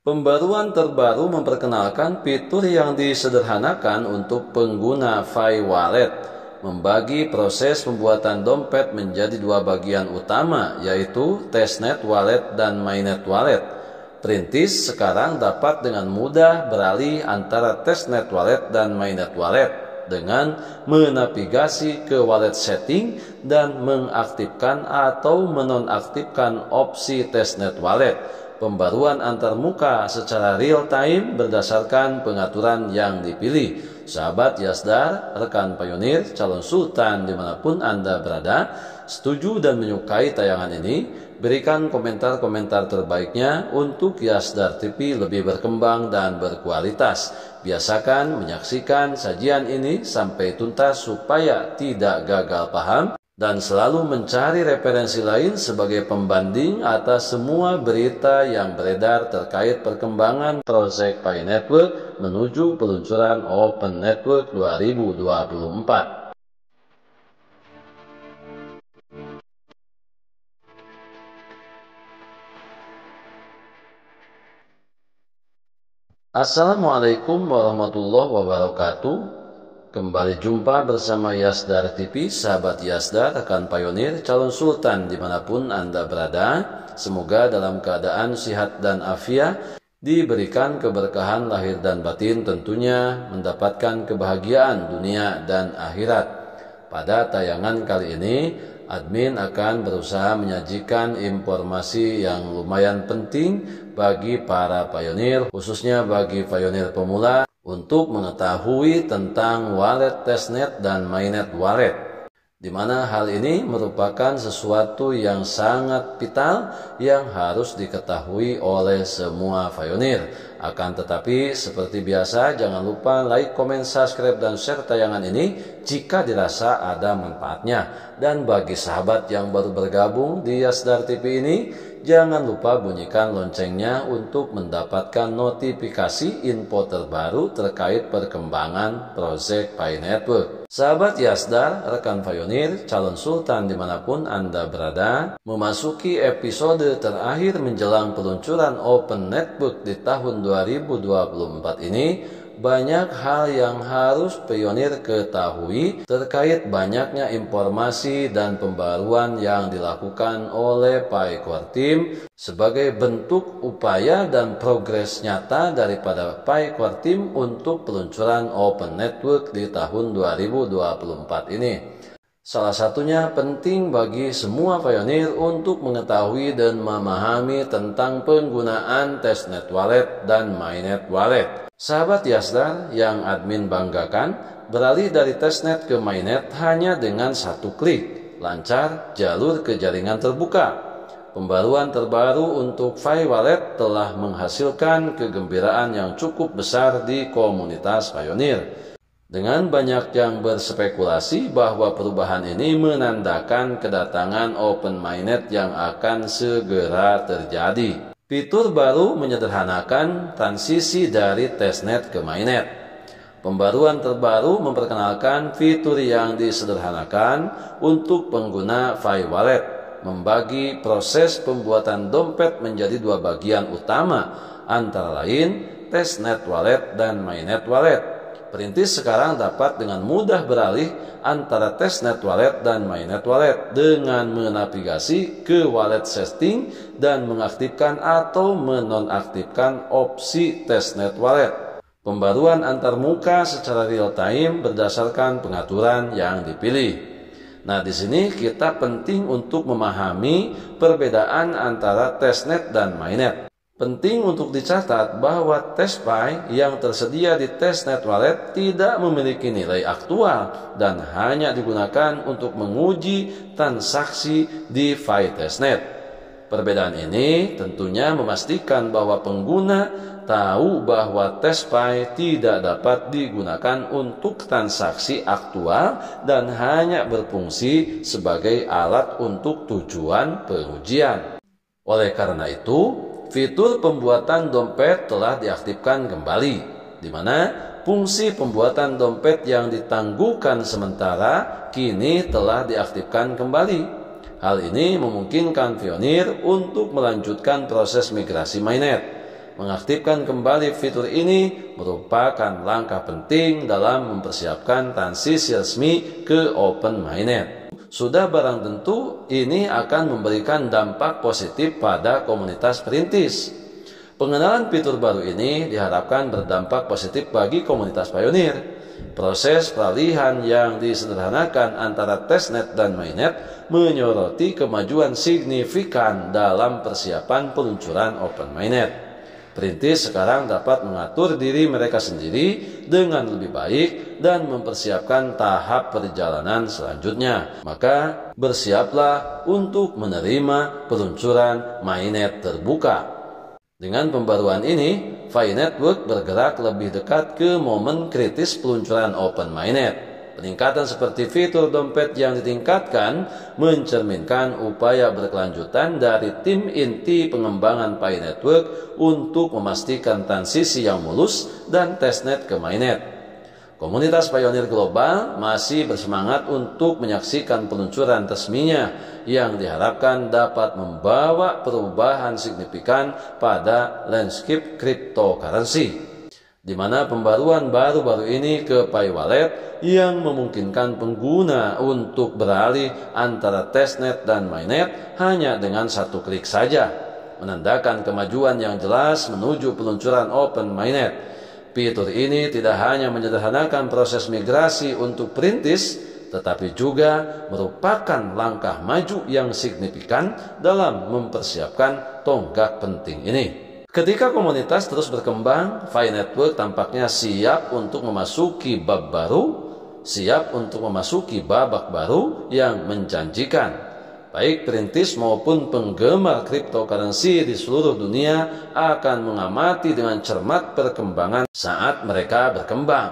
Pembaruan terbaru memperkenalkan fitur yang disederhanakan untuk pengguna Fi Wallet, membagi proses pembuatan dompet menjadi dua bagian utama, yaitu testnet wallet dan mainnet wallet. Perintis sekarang dapat dengan mudah beralih antara testnet wallet dan mainnet wallet dengan menavigasi ke wallet setting dan mengaktifkan atau menonaktifkan opsi testnet wallet. Pembaruan antarmuka secara real time berdasarkan pengaturan yang dipilih. Sahabat Yasdar, rekan pionir, calon sultan dimanapun Anda berada, setuju dan menyukai tayangan ini, berikan komentar-komentar terbaiknya untuk Yasdar TV lebih berkembang dan berkualitas. Biasakan menyaksikan sajian ini sampai tuntas supaya tidak gagal paham dan selalu mencari referensi lain sebagai pembanding atas semua berita yang beredar terkait perkembangan proyek Pi Network menuju peluncuran Open Network 2024. Assalamualaikum warahmatullahi wabarakatuh. Kembali jumpa bersama Yasdar TV, sahabat Yasdar, rekan pionir, calon sultan dimanapun Anda berada. Semoga dalam keadaan sehat dan afiat, diberikan keberkahan lahir dan batin, tentunya mendapatkan kebahagiaan dunia dan akhirat. Pada tayangan kali ini, admin akan berusaha menyajikan informasi yang lumayan penting bagi para pionir, khususnya bagi pionir pemula, untuk mengetahui tentang wallet testnet dan mainnet wallet, di mana hal ini merupakan sesuatu yang sangat vital yang harus diketahui oleh semua pionir. Akan tetapi seperti biasa, jangan lupa like, comment, subscribe, dan share tayangan ini jika dirasa ada manfaatnya. Dan bagi sahabat yang baru bergabung di Yasdar TV ini, jangan lupa bunyikan loncengnya untuk mendapatkan notifikasi info terbaru terkait perkembangan proyek Pi Network. Sahabat Yasdar, rekan pionir, calon sultan dimanapun Anda berada, memasuki episode terakhir menjelang peluncuran Open Network di tahun 2024 ini, banyak hal yang harus pionir ketahui terkait banyaknya informasi dan pembaruan yang dilakukan oleh Pi Core Team sebagai bentuk upaya dan progres nyata daripada Pi Core Team untuk peluncuran Open Network di tahun 2024 ini. Salah satunya penting bagi semua pionir untuk mengetahui dan memahami tentang penggunaan testnet wallet dan mainnet wallet. Sahabat Yasdar yang admin banggakan, beralih dari testnet ke mainnet hanya dengan satu klik, lancar jalur ke jaringan terbuka. Pembaruan terbaru untuk Pi Wallet telah menghasilkan kegembiraan yang cukup besar di komunitas pionir. Dengan banyak yang berspekulasi bahwa perubahan ini menandakan kedatangan Open Mainnet yang akan segera terjadi. Fitur baru menyederhanakan transisi dari testnet ke mainnet. Pembaruan terbaru memperkenalkan fitur yang disederhanakan untuk pengguna Pi Wallet, membagi proses pembuatan dompet menjadi dua bagian utama, antara lain testnet wallet dan mainnet wallet. Perintis sekarang dapat dengan mudah beralih antara testnet wallet dan mainnet wallet dengan menavigasi ke wallet setting dan mengaktifkan atau menonaktifkan opsi testnet wallet. Pembaruan antarmuka secara real time berdasarkan pengaturan yang dipilih. Nah, di sini kita penting untuk memahami perbedaan antara testnet dan mainnet. Penting untuk dicatat bahwa TestPi yang tersedia di testnet wallet tidak memiliki nilai aktual dan hanya digunakan untuk menguji transaksi di Pi testnet. Perbedaan ini tentunya memastikan bahwa pengguna tahu bahwa TestPi tidak dapat digunakan untuk transaksi aktual dan hanya berfungsi sebagai alat untuk tujuan pengujian. Oleh karena itu, fitur pembuatan dompet telah diaktifkan kembali, di mana fungsi pembuatan dompet yang ditangguhkan sementara kini telah diaktifkan kembali. Hal ini memungkinkan pionir untuk melanjutkan proses migrasi mainnet. Mengaktifkan kembali fitur ini merupakan langkah penting dalam mempersiapkan transisi resmi ke Open Mainnet. Sudah barang tentu ini akan memberikan dampak positif pada komunitas perintis. Pengenalan fitur baru ini diharapkan berdampak positif bagi komunitas Pioneer. Proses peralihan yang disederhanakan antara testnet dan mainnet menyoroti kemajuan signifikan dalam persiapan peluncuran Open Mainnet. Perintis sekarang dapat mengatur diri mereka sendiri dengan lebih baik dan mempersiapkan tahap perjalanan selanjutnya. Maka bersiaplah untuk menerima peluncuran mainnet terbuka. Dengan pembaruan ini, Fi Network bergerak lebih dekat ke momen kritis peluncuran Open Mainnet. Peningkatan seperti fitur dompet yang ditingkatkan mencerminkan upaya berkelanjutan dari tim inti pengembangan Pi Network untuk memastikan transisi yang mulus dan testnet ke mainnet. Komunitas Pioneer Global masih bersemangat untuk menyaksikan peluncuran resminya yang diharapkan dapat membawa perubahan signifikan pada landscape cryptocurrency, di mana pembaruan baru-baru ini ke Pi Wallet yang memungkinkan pengguna untuk beralih antara testnet dan mainnet hanya dengan satu klik saja, menandakan kemajuan yang jelas menuju peluncuran Open Mainnet. Fitur ini tidak hanya menyederhanakan proses migrasi untuk perintis, tetapi juga merupakan langkah maju yang signifikan dalam mempersiapkan tonggak penting ini. Ketika komunitas terus berkembang, Fi Network tampaknya siap untuk memasuki babak baru yang menjanjikan. Baik perintis maupun penggemar cryptocurrency di seluruh dunia akan mengamati dengan cermat perkembangan saat mereka berkembang.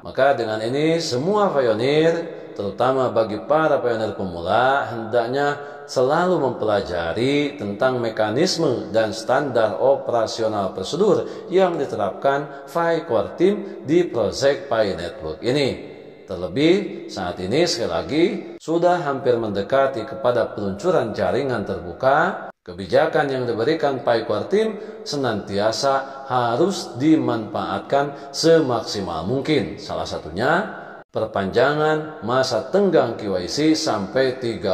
Maka dengan ini semua pioneer, terutama bagi para pioneer pemula, hendaknya selalu mempelajari tentang mekanisme dan standar operasional prosedur yang diterapkan Fi Core Team di proyek Pi Network ini. Terlebih saat ini sekali lagi sudah hampir mendekati kepada peluncuran jaringan terbuka, kebijakan yang diberikan Pi Core Team senantiasa harus dimanfaatkan semaksimal mungkin. Salah satunya perpanjangan masa tenggang KYC sampai 30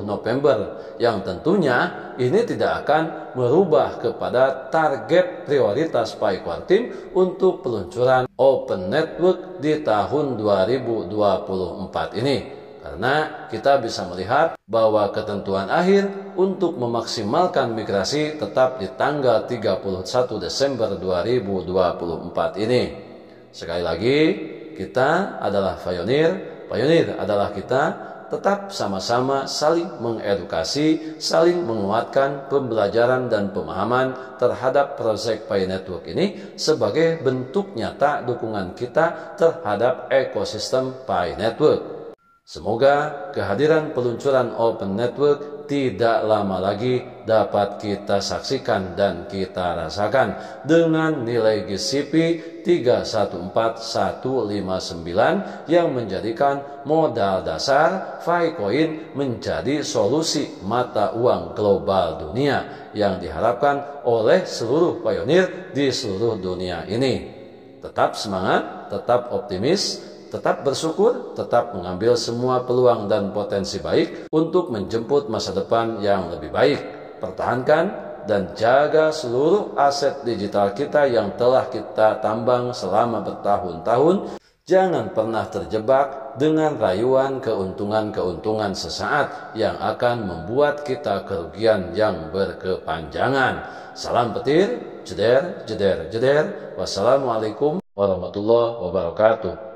November yang tentunya ini tidak akan merubah kepada target prioritas Pi Core Team untuk peluncuran Open Network di tahun 2024 ini, karena kita bisa melihat bahwa ketentuan akhir untuk memaksimalkan migrasi tetap di tanggal 31 Desember 2024 ini. Sekali lagi, kita adalah pioneer adalah kita. Tetap sama-sama saling mengedukasi, saling menguatkan pembelajaran dan pemahaman terhadap proyek Pi Network ini sebagai bentuk nyata dukungan kita terhadap ekosistem Pi Network. Semoga kehadiran peluncuran Open Network tidak lama lagi dapat kita saksikan dan kita rasakan dengan nilai GCP 314159 yang menjadikan modal dasar Ficoin menjadi solusi mata uang global dunia yang diharapkan oleh seluruh pioneer di seluruh dunia ini. Tetap semangat, tetap optimis, tetap bersyukur, tetap mengambil semua peluang dan potensi baik untuk menjemput masa depan yang lebih baik. Pertahankan dan jaga seluruh aset digital kita yang telah kita tambang selama bertahun-tahun. Jangan pernah terjebak dengan rayuan keuntungan-keuntungan sesaat yang akan membuat kita kerugian yang berkepanjangan. Salam petir, jeder, jeder, jeder. Wassalamualaikum warahmatullahi wabarakatuh.